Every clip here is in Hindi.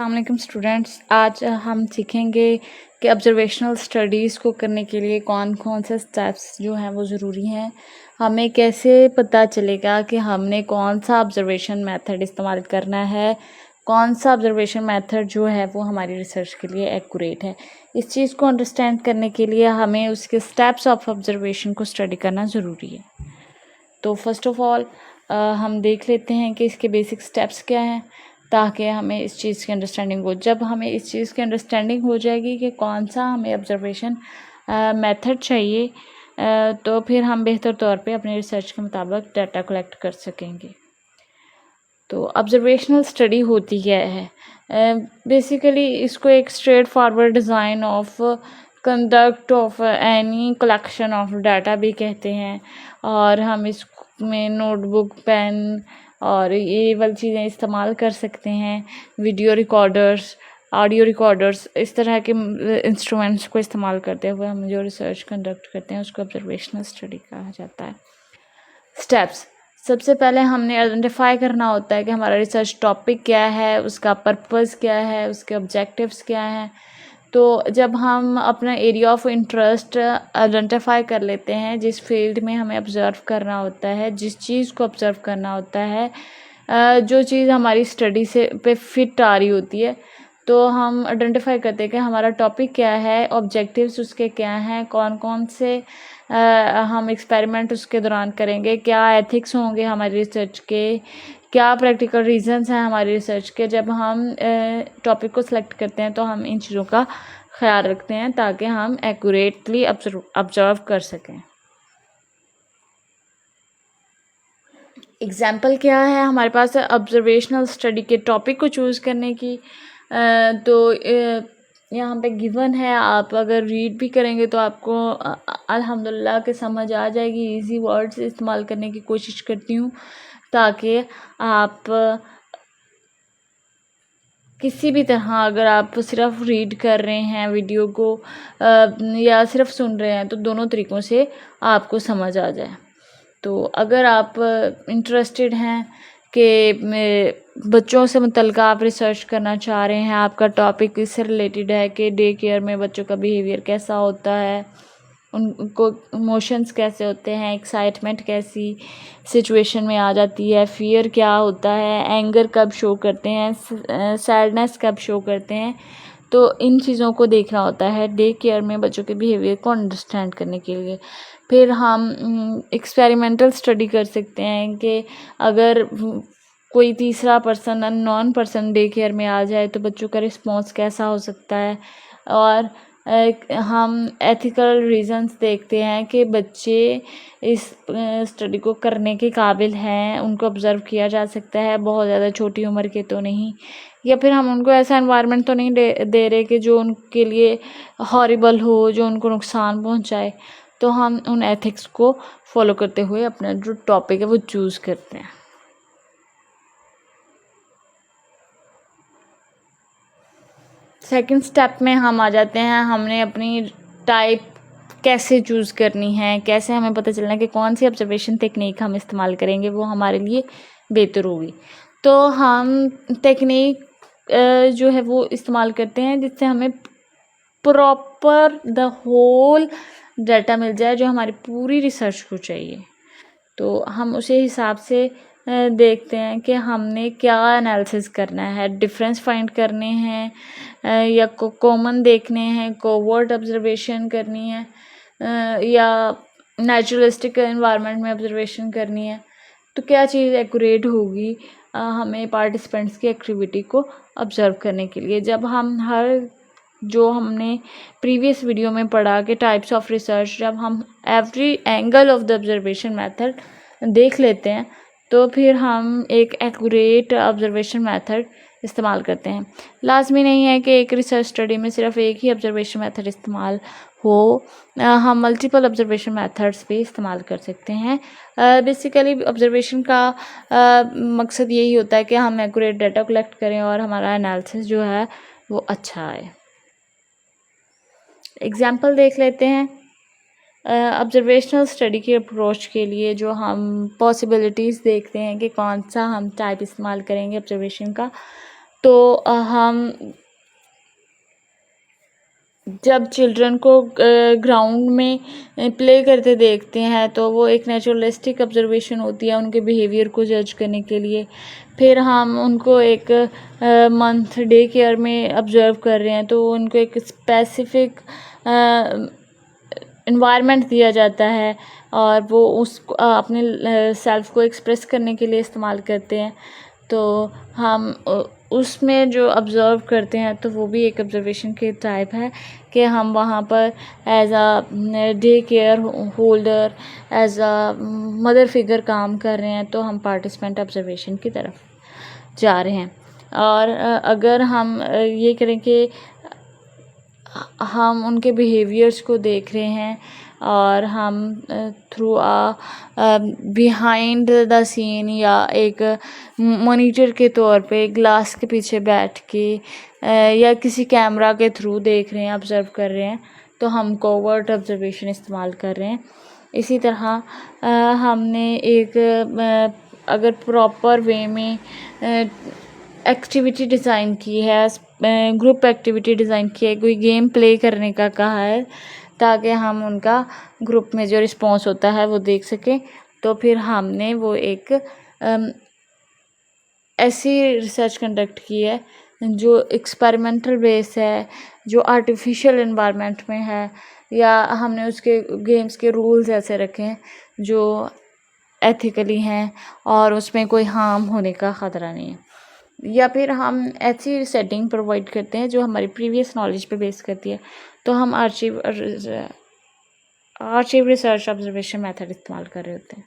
अस्सलाम स्टूडेंट्स, आज हम सीखेंगे कि ऑब्जर्वेशनल स्टडीज़ को करने के लिए कौन कौन से स्टेप्स जो हैं वो ज़रूरी हैं। हमें कैसे पता चलेगा कि हमने कौन सा ऑब्जर्वेशन मेथड इस्तेमाल करना है, कौन सा ऑब्जर्वेशन मेथड जो है वो हमारी रिसर्च के लिए एक्यूरेट है। इस चीज़ को अंडरस्टैंड करने के लिए हमें उसके स्टेप्स ऑफ ऑब्जर्वेशन को स्टडी करना ज़रूरी है। तो फर्स्ट ऑफ ऑल हम देख लेते हैं कि इसके बेसिक स्टेप्स क्या हैं, ताकि हमें इस चीज़ की अंडरस्टैंडिंग हो। जब हमें इस चीज़ की अंडरस्टैंडिंग हो जाएगी कि कौन सा हमें ऑब्जर्वेशन मेथड चाहिए, तो फिर हम बेहतर तौर पे अपने रिसर्च के मुताबिक डाटा कलेक्ट कर सकेंगे। तो ऑब्जर्वेशनल स्टडी होती क्या है? बेसिकली इसको एक straight forward design of conduct of any collection of data भी कहते हैं, और हम इसमें नोटबुक, पेन और ये वाली चीज़ें इस्तेमाल कर सकते हैं। वीडियो रिकॉर्डर्स, ऑडियो रिकॉर्डर्स, इस तरह के इंस्ट्रूमेंट्स को इस्तेमाल करते हुए हम जो रिसर्च कंडक्ट करते हैं उसको ऑब्जर्वेशनल स्टडी कहा जाता है। स्टेप्स: सबसे पहले हमने आइडेंटिफाई करना होता है कि हमारा रिसर्च टॉपिक क्या है, उसका पर्पस क्या है, उसके ऑब्जेक्टिव्स क्या हैं। तो जब हम अपना एरिया ऑफ इंटरेस्ट आइडेंटिफाई कर लेते हैं, जिस फील्ड में हमें ऑब्ज़र्व करना होता है, जिस चीज़ को ऑब्ज़र्व करना होता है, जो चीज़ हमारी स्टडी से पे फिट आ रही होती है, तो हम आइडेंटिफाई करते हैं कि हमारा टॉपिक क्या है, ऑब्जेक्टिव्स उसके क्या हैं, कौन कौन से हम एक्सपेरिमेंट उसके दौरान करेंगे, क्या एथिक्स होंगे हमारी रिसर्च के, क्या प्रैक्टिकल रीजंस हैं हमारी रिसर्च के। जब हम टॉपिक को सिलेक्ट करते हैं तो हम इन चीज़ों का ख्याल रखते हैं ताकि हम एक्यूरेटली ऑब्जर्व कर सकें। एग्जाम्पल क्या है हमारे पास ऑब्जर्वेशनल स्टडी के टॉपिक को चूज़ करने की? तो यहाँ पे गिवन है, आप अगर रीड भी करेंगे तो आपको अल्हम्दुलिल्लाह के समझ आ जाएगी। इजी वर्ड्स इस्तेमाल करने की कोशिश करती हूँ ताकि आप किसी भी तरह, अगर आप सिर्फ रीड कर रहे हैं वीडियो को या सिर्फ सुन रहे हैं, तो दोनों तरीक़ों से आपको समझ आ जाए। तो अगर आप इंटरेस्टेड हैं कि बच्चों से मुतल्लिक़ आप रिसर्च करना चाह रहे हैं, आपका टॉपिक इससे रिलेटेड है कि डे केयर में बच्चों का बिहेवियर कैसा होता है, उनको इमोशंस कैसे होते हैं, एक्साइटमेंट कैसी सिचुएशन में आ जाती है, फियर क्या होता है, एंगर कब शो करते हैं, सैडनेस कब शो करते हैं, तो इन चीज़ों को देखना होता है डे केयर में बच्चों के बिहेवियर को अंडरस्टैंड करने के लिए। फिर हम एक्सपेरिमेंटल स्टडी कर सकते हैं कि अगर कोई तीसरा person, unknown person day care में आ जाए तो बच्चों का रिस्पॉन्स कैसा हो सकता है। और हम एथिकल रीजंस देखते हैं कि बच्चे इस स्टडी को करने के काबिल हैं, उनको ऑब्ज़र्व किया जा सकता है, बहुत ज़्यादा छोटी उम्र के तो नहीं, या फिर हम उनको ऐसा एनवायरनमेंट तो नहीं दे रहे कि जो उनके लिए हॉरिबल हो, जो उनको नुकसान पहुंचाए। तो हम उन एथिक्स को फॉलो करते हुए अपना जो टॉपिक है वो चूज़ करते हैं। सेकंड स्टेप में हम आ जाते हैं, हमने अपनी टाइप कैसे चूज़ करनी है, कैसे हमें पता चलना है कि कौन सी ऑब्जर्वेशन टेक्निक हम इस्तेमाल करेंगे वो हमारे लिए बेहतर होगी। तो हम टेक्निक जो है वो इस्तेमाल करते हैं जिससे हमें प्रॉपर द होल डाटा मिल जाए जो हमारी पूरी रिसर्च को चाहिए। तो हम उसी हिसाब से देखते हैं कि हमने क्या एनालिसिस करना है, डिफरेंस फाइंड करने हैं या कॉमन देखने हैं, कोवर्ट ऑब्जर्वेशन करनी है या नेचुरलिस्टिक एनवायरनमेंट में ऑब्जर्वेशन करनी है। तो क्या चीज़ एक्यूरेट होगी हमें पार्टिसिपेंट्स की एक्टिविटी को ऑब्ज़र्व करने के लिए। जब हम जो हमने प्रीवियस वीडियो में पढ़ा कि टाइप्स ऑफ रिसर्च, जब हम every angle of the observation method देख लेते हैं तो फिर हम एक एक्यूरेट ऑब्जर्वेशन मेथड इस्तेमाल करते हैं। लाजमी नहीं है कि एक रिसर्च स्टडी में सिर्फ एक ही ऑब्जर्वेशन मेथड इस्तेमाल हो, हम मल्टीपल ऑब्जर्वेशन मेथड्स भी इस्तेमाल कर सकते हैं। बेसिकली ऑब्जर्वेशन का मकसद यही होता है कि हम एक्यूरेट डाटा कलेक्ट करें और हमारा एनालिसिस जो है वो अच्छा आए। एग्जाम्पल देख लेते हैं। ऑब्जर्वेशनल स्टडी की अप्रोच के लिए जो हम पॉसिबिलिटीज़ देखते हैं कि कौन सा हम टाइप इस्तेमाल करेंगे ऑब्जर्वेशन का। तो हम जब चिल्ड्रन को ग्राउंड में प्ले करते देखते हैं तो वो एक नेचुरलिस्टिक ऑब्जर्वेशन होती है उनके बिहेवियर को जज करने के लिए। फिर हम उनको एक मंथ डे केयर में ऑब्जर्व कर रहे हैं तो उनको एक स्पेसिफिक इन्वायरमेंट दिया जाता है और वो अपने सेल्फ को एक्सप्रेस करने के लिए इस्तेमाल करते हैं। तो हम उसमें जो ऑब्ज़र्व करते हैं तो वो भी एक ऑब्ज़र्वेशन के टाइप है कि हम वहाँ पर as a day care holder, as a mother figure काम कर रहे हैं, तो हम पार्टिसिपेंट ऑब्ज़र्वेशन की तरफ जा रहे हैं। और अगर हम ये करें कि हम उनके बिहेवियर्स को देख रहे हैं और हम थ्रू बिहाइंड द सीन या एक मॉनिटर के तौर पे ग्लास के पीछे बैठ के या किसी कैमरा के थ्रू देख रहे हैं, ऑब्ज़र्व कर रहे हैं, तो हम कोवर्ट ऑब्जर्वेशन इस्तेमाल कर रहे हैं। इसी तरह हमने एक अगर प्रॉपर वे में एक्टिविटी डिज़ाइन की है, ग्रुप एक्टिविटी डिज़ाइन की है, कोई गेम प्ले करने का कहा है ताकि हम उनका ग्रुप में जो रिस्पॉन्स होता है वो देख सकें, तो फिर हमने वो एक ऐसी रिसर्च कंडक्ट की है जो एक्सपेरिमेंटल बेस है, जो आर्टिफिशियल एनवायरनमेंट में है, या हमने उसके गेम्स के रूल्स ऐसे रखे हैं जो एथिकली हैं और उसमें कोई हार्म होने का ख़तरा नहीं है। या फिर हम ऐसी सेटिंग प्रोवाइड करते हैं जो हमारी प्रीवियस नॉलेज पे बेस करती है, तो हम आर्चिव रिसर्च ऑब्जर्वेशन मेथड इस्तेमाल कर रहे होते हैं।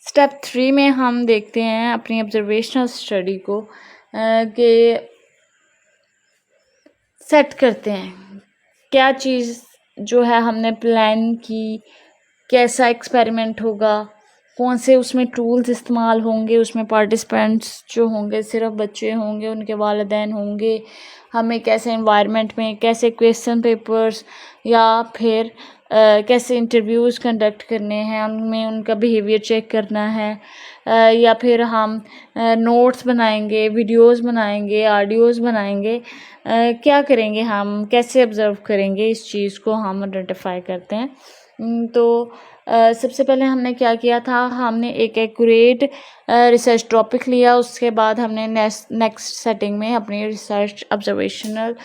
स्टेप 3 में हम देखते हैं अपनी ऑब्जर्वेशनल स्टडी को कि सेट करते हैं क्या चीज़ जो है हमने प्लान की, कैसा एक्सपेरिमेंट होगा, कौन से उसमें टूल्स इस्तेमाल होंगे, उसमें पार्टिसिपेंट्स जो होंगे सिर्फ बच्चे होंगे, उनके वालिदैन होंगे, हमें कैसे एनवायरनमेंट में कैसे क्वेश्चन पेपर्स या फिर कैसे इंटरव्यूज़ कंडक्ट करने हैं, उनमें उनका बिहेवियर चेक करना है, या फिर हम नोट्स बनाएंगे, वीडियोस बनाएंगे, ऑडियोज़ बनाएंगे, क्या करेंगे, हम कैसे ऑब्ज़र्व करेंगे, इस चीज़ को हम आइडेंटिफाई करते हैं। तो सबसे पहले हमने क्या किया था, हमने एक एक्यूरेट रिसर्च टॉपिक लिया, उसके बाद हमने नेक्स्ट सेटिंग में अपनी रिसर्च ऑब्जर्वेशनल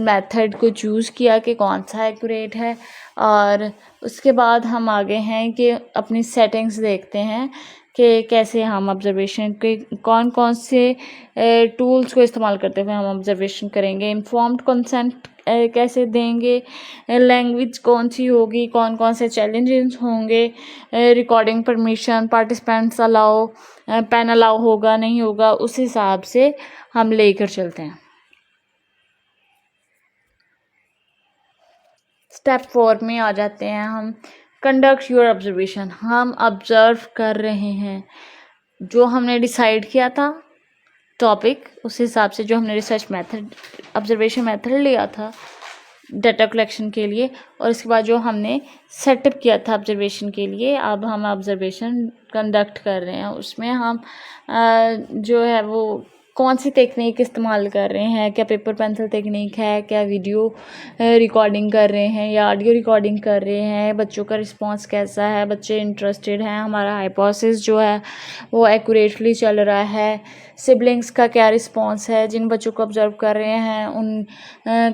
मेथड को चूज़ किया कि कौन सा एक्यूरेट है, और उसके बाद हम आगे हैं कि अपनी सेटिंग्स देखते हैं कि कैसे हम ऑब्जर्वेशन के कौन कौन से टूल्स को इस्तेमाल करते हुए हम ऑब्जर्वेशन करेंगे, इन्फॉर्म्ड कंसेंट कैसे देंगे, लैंग्वेज कौन सी होगी, कौन कौन से चैलेंजेस होंगे, recording permission, participants allow, pen allow होगा नहीं होगा, उस हिसाब से हम लेकर चलते हैं। स्टेप 4 में आ जाते हैं हम, कंडक्ट योर ऑब्जर्वेशन। हम ऑब्ज़र्व कर रहे हैं, जो हमने डिसाइड किया था टॉपिक, उस हिसाब से जो हमने रिसर्च मेथड ऑब्जर्वेशन मेथड लिया था डाटा कलेक्शन के लिए, और इसके बाद जो हमने सेटअप किया था ऑब्जर्वेशन के लिए, अब हम ऑब्जर्वेशन कंडक्ट कर रहे हैं। उसमें हम जो है वो कौन सी टेक्निक इस्तेमाल कर रहे हैं, क्या पेपर पेंसिल टेक्निक है, क्या वीडियो रिकॉर्डिंग कर रहे हैं या ऑडियो रिकॉर्डिंग कर रहे हैं, बच्चों का रिस्पांस कैसा है, बच्चे इंटरेस्टेड हैं, हमारा हाइपोथेसिस जो है वो एक्यूरेटली चल रहा है, सिबलिंग्स का क्या रिस्पांस है, जिन बच्चों को ऑब्जर्व कर रहे हैं उन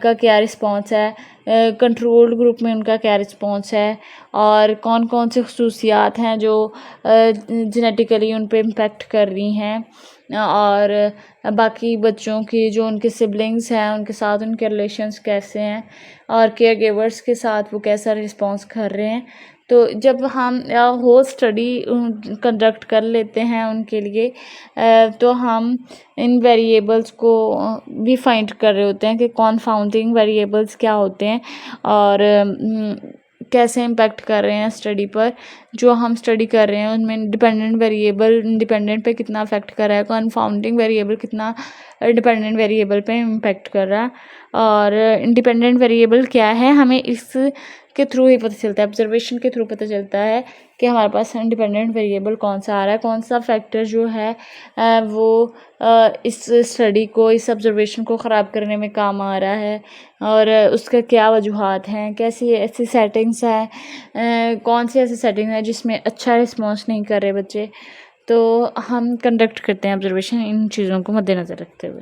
का क्या रिस्पांस है, कंट्रोल्ड ग्रुप में उनका क्या रिस्पांस है, और कौन कौन से खसूसियात हैं जो जेनेटिकली उन पे इम्पेक्ट कर रही हैं, और बाकी बच्चों की जो उनके सिबलिंग्स हैं उनके साथ उनके रिलेशंस कैसे हैं, और केयर गिवर्स के साथ वो कैसा रिस्पांस कर रहे हैं। तो जब हम होल स्टडी कंडक्ट कर लेते हैं उनके लिए, तो हम इन वेरिएबल्स को भी फाइंड कर रहे होते हैं कि कॉन्फाउंडिंग वेरिएबल्स क्या होते हैं और कैसे इम्पेक्ट कर रहे हैं स्टडी पर। जो हम स्टडी कर रहे हैं उनमें डिपेंडेंट वेरिएबल इंडिपेंडेंट पे कितना अफेक्ट कर रहा है, कॉन्फाउंडिंग वेरिएबल कितना डिपेंडेंट वेरिएबल पे इम्पेक्ट कर रहा है, और इंडिपेंडेंट वेरिएबल क्या है, हमें इसके के थ्रू ही पता चलता है, ऑब्जर्वेशन के थ्रू पता चलता है कि हमारे पास इंडिपेंडेंट वेरिएबल कौन सा आ रहा है, कौन सा फैक्टर जो है वो इस स्टडी को, इस ऑब्जर्वेशन को ख़राब करने में काम आ रहा है, और उसका क्या वजूहात हैं, कैसी ऐसी सेटिंग्स हैं, कौन सी ऐसी सेटिंग है जिसमें अच्छा रिस्पॉन्स नहीं कर रहे बच्चे। तो हम कंडक्ट करते हैं ऑब्जर्वेशन इन चीज़ों को मद्देनज़र रखते हुए।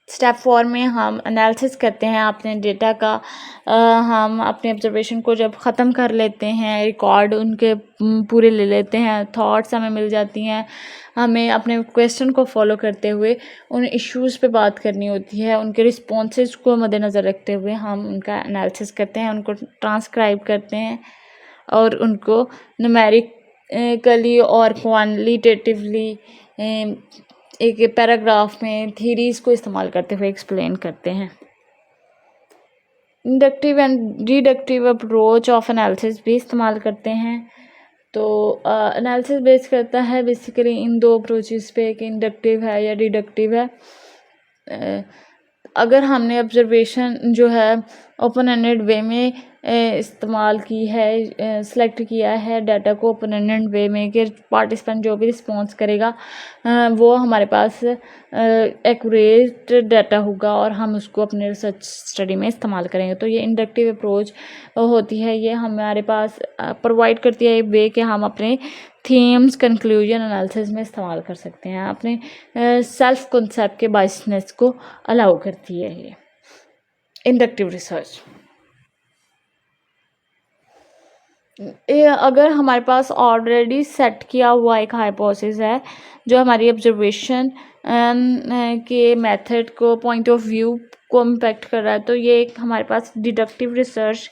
स्टेप 4 में हम एनालिसिस करते हैं अपने डेटा का। हम अपने ऑब्जर्वेशन को जब ख़त्म कर लेते हैं, रिकॉर्ड उनके पूरे ले लेते हैं, थॉट्स हमें मिल जाती हैं, हमें अपने क्वेश्चन को फॉलो करते हुए उन इश्यूज़ पे बात करनी होती है। उनके रिस्पॉन्सेज को मद्देनज़र रखते हुए हम उनका एनालिसिस करते हैं, उनको ट्रांसक्राइब करते हैं और उनको न्यूमेरिकली और क्वालिटेटिवली एक पैराग्राफ में थीरीज़ को इस्तेमाल करते हुए एक्सप्लेन करते हैं। Inductive and deductive approach of analysis भी इस्तेमाल करते हैं। तो एनालिसिस बेस करता है बेसिकली इन दो अप्रोचेस पे, कि इंडक्टिव है या डिडक्टिव है। अगर हमने ऑब्जर्वेशन जो है ओपन एंडेड वे में इस्तेमाल की है, सेलेक्ट किया है डाटा को ओपन एंडेड वे में, कि पार्टिसिपेंट जो भी रिस्पॉन्स करेगा वो हमारे पास एक्यूरेट डाटा होगा और हम उसको अपने रिसर्च स्टडी में इस्तेमाल करेंगे। तो ये इंडक्टिव अप्रोच होती है, ये हमारे पास प्रोवाइड करती है वे कि हम अपने थीम्स कंक्लूजन एनालिसिस में इस्तेमाल कर सकते हैं, अपने सेल्फ कॉन्सेप्ट के बायसनेस को अलाउ करती है ये इंडक्टिव रिसर्च। अगर हमारे पास ऑलरेडी सेट किया हुआ एक हाइपोथेसिस है जो हमारी ऑब्जर्वेशन के मेथड को, पॉइंट ऑफ व्यू को इम्पेक्ट कर रहा है, तो ये एक हमारे पास डिडक्टिव रिसर्च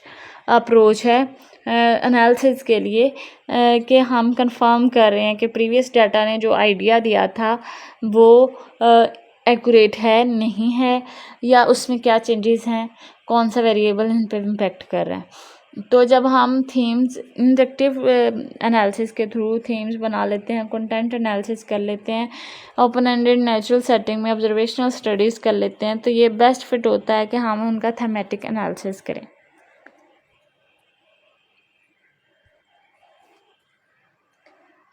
अप्रोच है एनालिसिस के लिए, कि हम कंफर्म कर रहे हैं कि प्रीवियस डाटा ने जो आइडिया दिया था वो एक्यूरेट है, नहीं है, या उसमें क्या चेंजेस हैं, कौन सा वेरिएबल इन पर इम्पेक्ट कर रहा है। तो जब हम थीम्स इंडक्टिव एनालिसिस के थ्रू थीम्स बना लेते हैं, कंटेंट एनालिसिस कर लेते हैं, ओपन एंडेड नेचुरल सेटिंग में ऑब्जर्वेशनल स्टडीज़ कर लेते हैं, तो ये बेस्ट फिट होता है कि हम उनका थीमेटिक एनालिसिस करें।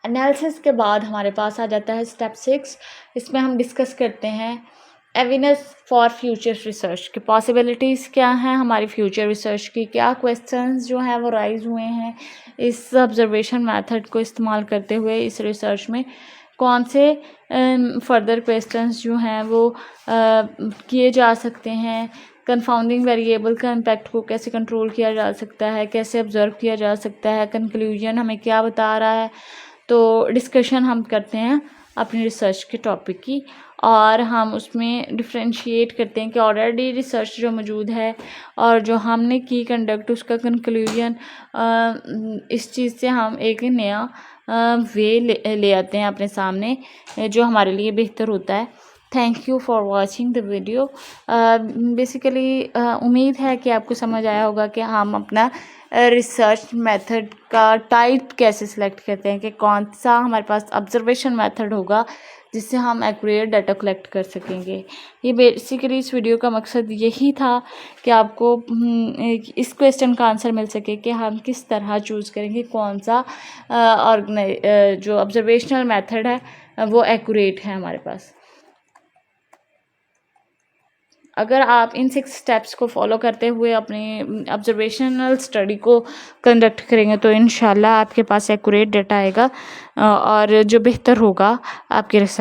एनालिसिस के बाद हमारे पास आ जाता है स्टेप 6। इसमें हम डिस्कस करते हैं एविडेंस फॉर फ्यूचर रिसर्च की पॉसिबिलिटीज़ क्या हैं, हमारी फ्यूचर रिसर्च की क्या क्वेश्चंस जो हैं वो राइज हुए हैं इस ऑब्जर्वेशन मेथड को इस्तेमाल करते हुए। इस रिसर्च में कौन से फर्दर क्वेश्चंस जो हैं वो किए जा सकते हैं, कंफाउंडिंग वेरिएबल का इम्पैक्ट को कैसे कंट्रोल किया जा सकता है, कैसे ऑब्जर्व किया जा सकता है, कंक्लूजन हमें क्या बता रहा है। तो डिस्कशन हम करते हैं अपनी रिसर्च के टॉपिक की, और हम उसमें डिफ्रेंशिएट करते हैं कि ऑलरेडी रिसर्च जो मौजूद है और जो हमने की कंडक्ट, उसका कंक्लूजन, इस चीज़ से हम एक नया वे ले आते हैं अपने सामने जो हमारे लिए बेहतर होता है। Thank you for watching the video. Basically उम्मीद है कि आपको समझ आया होगा कि हम अपना रिसर्च मेथड का टाइप कैसे सिलेक्ट करते हैं, कि कौन सा हमारे पास ऑब्जर्वेशन मेथड होगा जिससे हम एक्यूरेट डाटा कलेक्ट कर सकेंगे। ये बेसिकली इस वीडियो का मकसद यही था कि आपको इस क्वेश्चन का आंसर मिल सके कि हम किस तरह चूज़ करेंगे, कौन सा जो ऑब्जर्वेशनल मेथड है वो एक्यूरेट है हमारे पास। अगर आप इन 6 स्टेप्स को फॉलो करते हुए अपनी ऑब्जर्वेशनल स्टडी को कंडक्ट करेंगे तो इंशाल्लाह आपके पास एक्यूरेट डाटा आएगा और जो बेहतर होगा आपके रिसर्च।